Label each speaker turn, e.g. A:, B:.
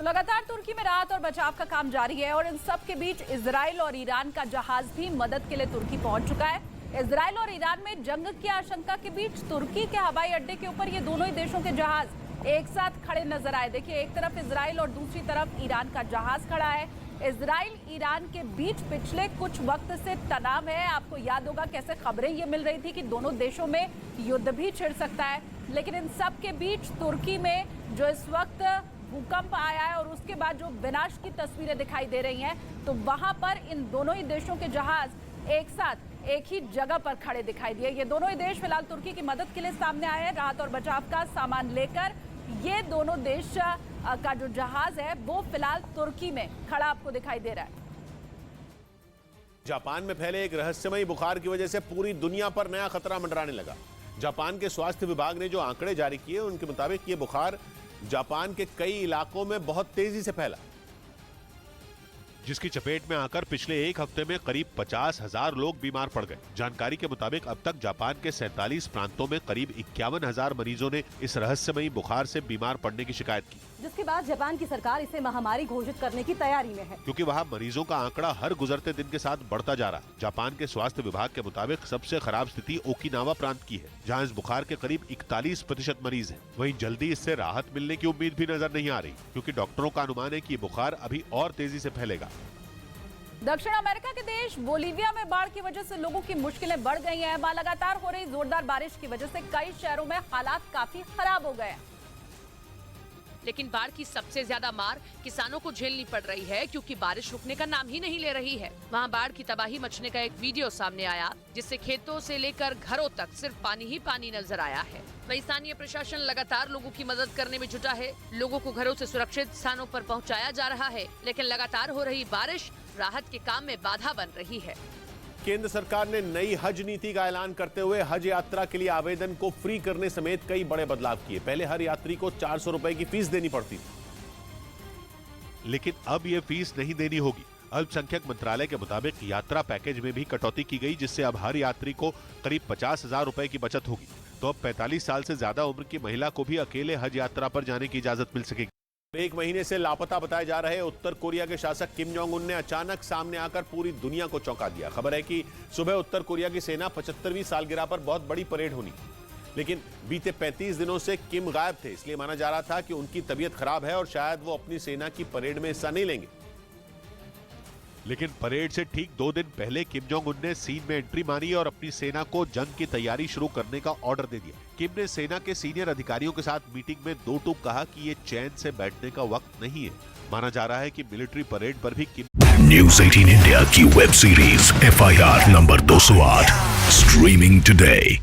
A: तो लगातार तुर्की में राहत और बचाव का काम जारी है और इन सब के बीच इजराइल और ईरान का जहाज भी मदद के लिए तुर्की पहुंच चुका है। इजराइल और ईरान में जंग की आशंका के बीच तुर्की के हवाई अड्डे के ऊपर ये दोनों ही देशों के जहाज एक साथ खड़े नजर आए। देखिए, एक तरफ इजराइल और दूसरी तरफ ईरान का जहाज खड़ा है। इजराइल ईरान के बीच पिछले कुछ वक्त से तनाव है। आपको याद होगा कैसे खबरें ये मिल रही थी कि दोनों देशों में युद्ध भी छिड़ सकता है, लेकिन इन सब के बीच तुर्की में जो इस वक्त भूकंप आया है और उसके बाद जो विनाश की तस्वीरें दिखाई दे रही हैं, तो वहां पर इन दोनों ही देशों के जहाज एक साथ एक ही जगह पर खड़े दिखाई दिए। ये दोनों ही देश फिलहाल तुर्की की मदद के लिए सामने आए हैं, राहत और बचाव का सामान लेकर। ये दोनों देश का जो जहाज है वो फिलहाल तुर्की में खड़ा आपको दिखाई दे रहा है।
B: जापान में फैले एक रहस्यमयी बुखार की वजह से पूरी दुनिया पर नया खतरा मंडराने लगा। जापान के स्वास्थ्य विभाग ने जो आंकड़े जारी किए उनके मुताबिक ये बुखार जापान के कई इलाकों में बहुत तेजी से फैला, जिसकी चपेट में आकर पिछले एक हफ्ते में करीब 50,000 लोग बीमार पड़ गए। जानकारी के मुताबिक अब तक जापान के 47 प्रांतों में करीब 51,000 मरीजों ने इस रहस्यमयी बुखार से बीमार पड़ने की शिकायत की,
C: जिसके बाद जापान की सरकार इसे महामारी घोषित करने की तैयारी में है,
B: क्योंकि वहाँ मरीजों का आंकड़ा हर गुजरते दिन के साथ बढ़ता जा रहा है। जापान के स्वास्थ्य विभाग के मुताबिक सबसे खराब स्थिति ओकिनावा प्रांत की है, जहाँ इस बुखार के करीब 41% मरीज हैं। वहीं जल्दी इससे राहत मिलने की उम्मीद भी नजर नहीं आ रही, क्योंकि डॉक्टरों का अनुमान है कि बुखार अभी और तेजी से फैलेगा।
A: दक्षिण अमेरिका के देश बोलीविया में बाढ़ की वजह से लोगों की मुश्किलें बढ़ गई हैं। वहां लगातार हो रही जोरदार बारिश की वजह से कई शहरों में हालात काफी खराब हो गए हैं।
D: लेकिन बाढ़ की सबसे ज्यादा मार किसानों को झेलनी पड़ रही है, क्योंकि बारिश रुकने का नाम ही नहीं ले रही है। वहां बाढ़ की तबाही मचने का एक वीडियो सामने आया, जिससे खेतों से लेकर घरों तक सिर्फ पानी ही पानी नजर आया है। वहीं स्थानीय प्रशासन लगातार लोगों की मदद करने में जुटा है। लोगों को घरों से सुरक्षित स्थानों पर पहुंचाया जा रहा है, लेकिन लगातार हो रही बारिश राहत के काम में बाधा बन रही है।
B: केंद्र सरकार ने नई हज नीति का ऐलान करते हुए हज यात्रा के लिए आवेदन को फ्री करने समेत कई बड़े बदलाव किए। पहले हर यात्री को 400 रुपए की फीस देनी पड़ती थी, लेकिन अब ये फीस नहीं देनी होगी। अल्पसंख्यक मंत्रालय के मुताबिक यात्रा पैकेज में भी कटौती की गई, जिससे अब हर यात्री को करीब 50,000 रुपए की बचत होगी। तो अब 45 साल से ज्यादा उम्र की महिला को भी अकेले हज यात्रा पर जाने की इजाजत मिल सकेगी। एक महीने से लापता बताए जा रहे उत्तर कोरिया के शासक किम जोंग उन ने अचानक सामने आकर पूरी दुनिया को चौंका दिया। खबर है कि सुबह उत्तर कोरिया की सेना 75वीं सालगिरह पर बहुत बड़ी परेड होनी, लेकिन बीते 35 दिनों से किम गायब थे। इसलिए माना जा रहा था कि उनकी तबीयत खराब है और शायद वो अपनी सेना की परेड में हिस्सा नहीं लेंगे। लेकिन परेड से ठीक 2 दिन पहले किम जोंग उन ने सीन में एंट्री मारी और अपनी सेना को जंग की तैयारी शुरू करने का ऑर्डर दे दिया। किम ने सेना के सीनियर अधिकारियों के साथ मीटिंग में दो टूक कहा कि ये चैन से बैठने का वक्त नहीं है। माना जा रहा है कि मिलिट्री परेड पर भी किम।
E: न्यूज़ 18 इंडिया की web series FIR number 208 streaming today.